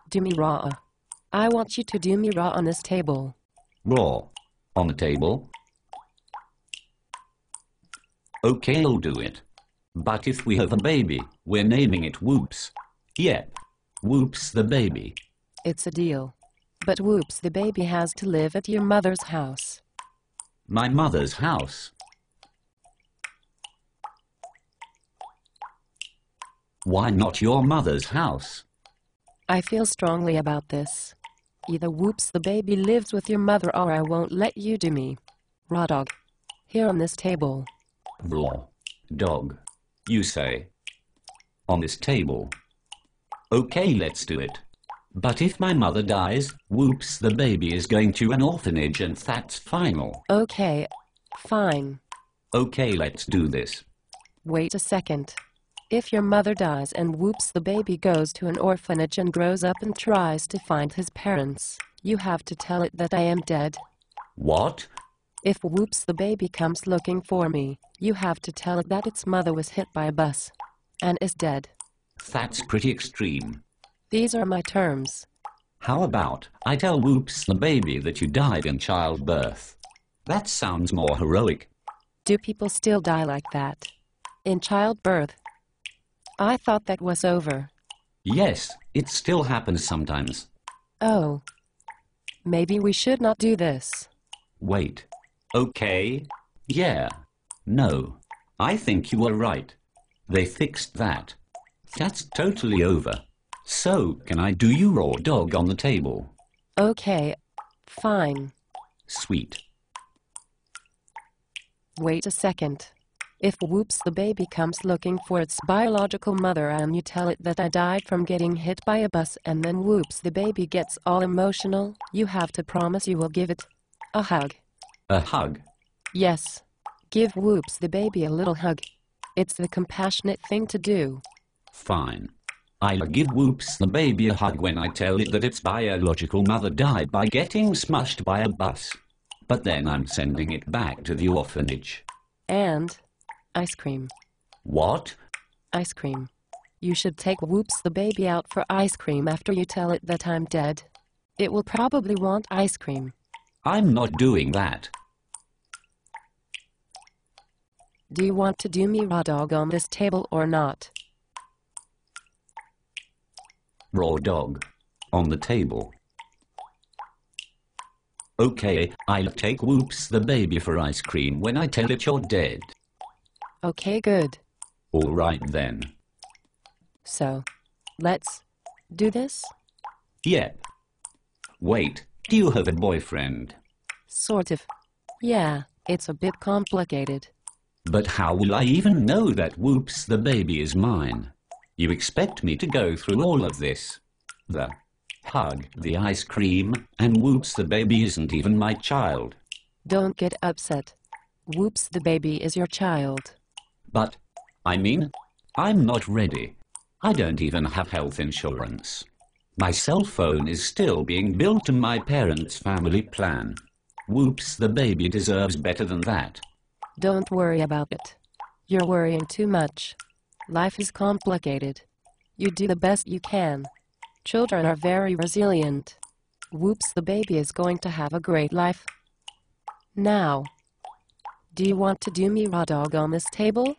Do me raw. I want you to do me raw on this table. Raw. On the table? Okay, I'll do it. But if we have a baby, we're naming it Woops. Yep. Woops the baby. It's a deal. But Woops the baby has to live at your mother's house. My mother's house? Why not your mother's house? I feel strongly about this. Either Woops the baby lives with your mother or I won't let you do me. Raw dog. Here on this table. Raw dog, you say? On this table? Okay, let's do it. But if my mother dies, Woops the baby is going to an orphanage and that's final. Okay, fine. Okay, let's do this. Wait a second. If your mother dies and Woops the baby goes to an orphanage and grows up and tries to find his parents, you have to tell it that I am dead. What? If Woops the baby comes looking for me, you have to tell it that its mother was hit by a bus and is dead. That's pretty extreme. These are my terms. How about I tell Woops the baby that you died in childbirth? That sounds more heroic. Do people still die like that? In childbirth? I thought that was over. Yes, it still happens sometimes. Oh. Maybe we should not do this. Wait. Okay. Yeah. No. I think you were right. They fixed that. That's totally over. So, can I do you raw dog on the table? Okay. Fine. Sweet. Wait a second. If Woops the baby comes looking for its biological mother and you tell it that I died from getting hit by a bus and then Woops the baby gets all emotional, you have to promise you will give it a hug. A hug? Yes. Give Woops the baby a little hug. It's the compassionate thing to do. Fine. I'll give Woops the baby a hug when I tell it that its biological mother died by getting smushed by a bus. But then I'm sending it back to the orphanage. And ice cream. What? Ice cream. You should take Woops the baby out for ice cream after you tell it that I'm dead. It will probably want ice cream. I'm not doing that. Do you want to do me raw dog on this table or not? Raw dog. On the table. Okay, I'll take Woops the baby for ice cream when I tell it you're dead. Okay, good. All right then. So, let's do this? Yep. Wait, do you have a boyfriend? Sort of. Yeah, it's a bit complicated. But how will I even know that Woops the baby is mine? You expect me to go through all of this? The hug, the ice cream, and Woops the baby isn't even my child. Don't get upset. Woops the baby is your child. But, I'm not ready. I don't even have health insurance. My cell phone is still being billed to my parents' family plan. Woops the baby deserves better than that. Don't worry about it. You're worrying too much. Life is complicated. You do the best you can. Children are very resilient. Woops the baby is going to have a great life. Now, do you want to do me raw dog on this table?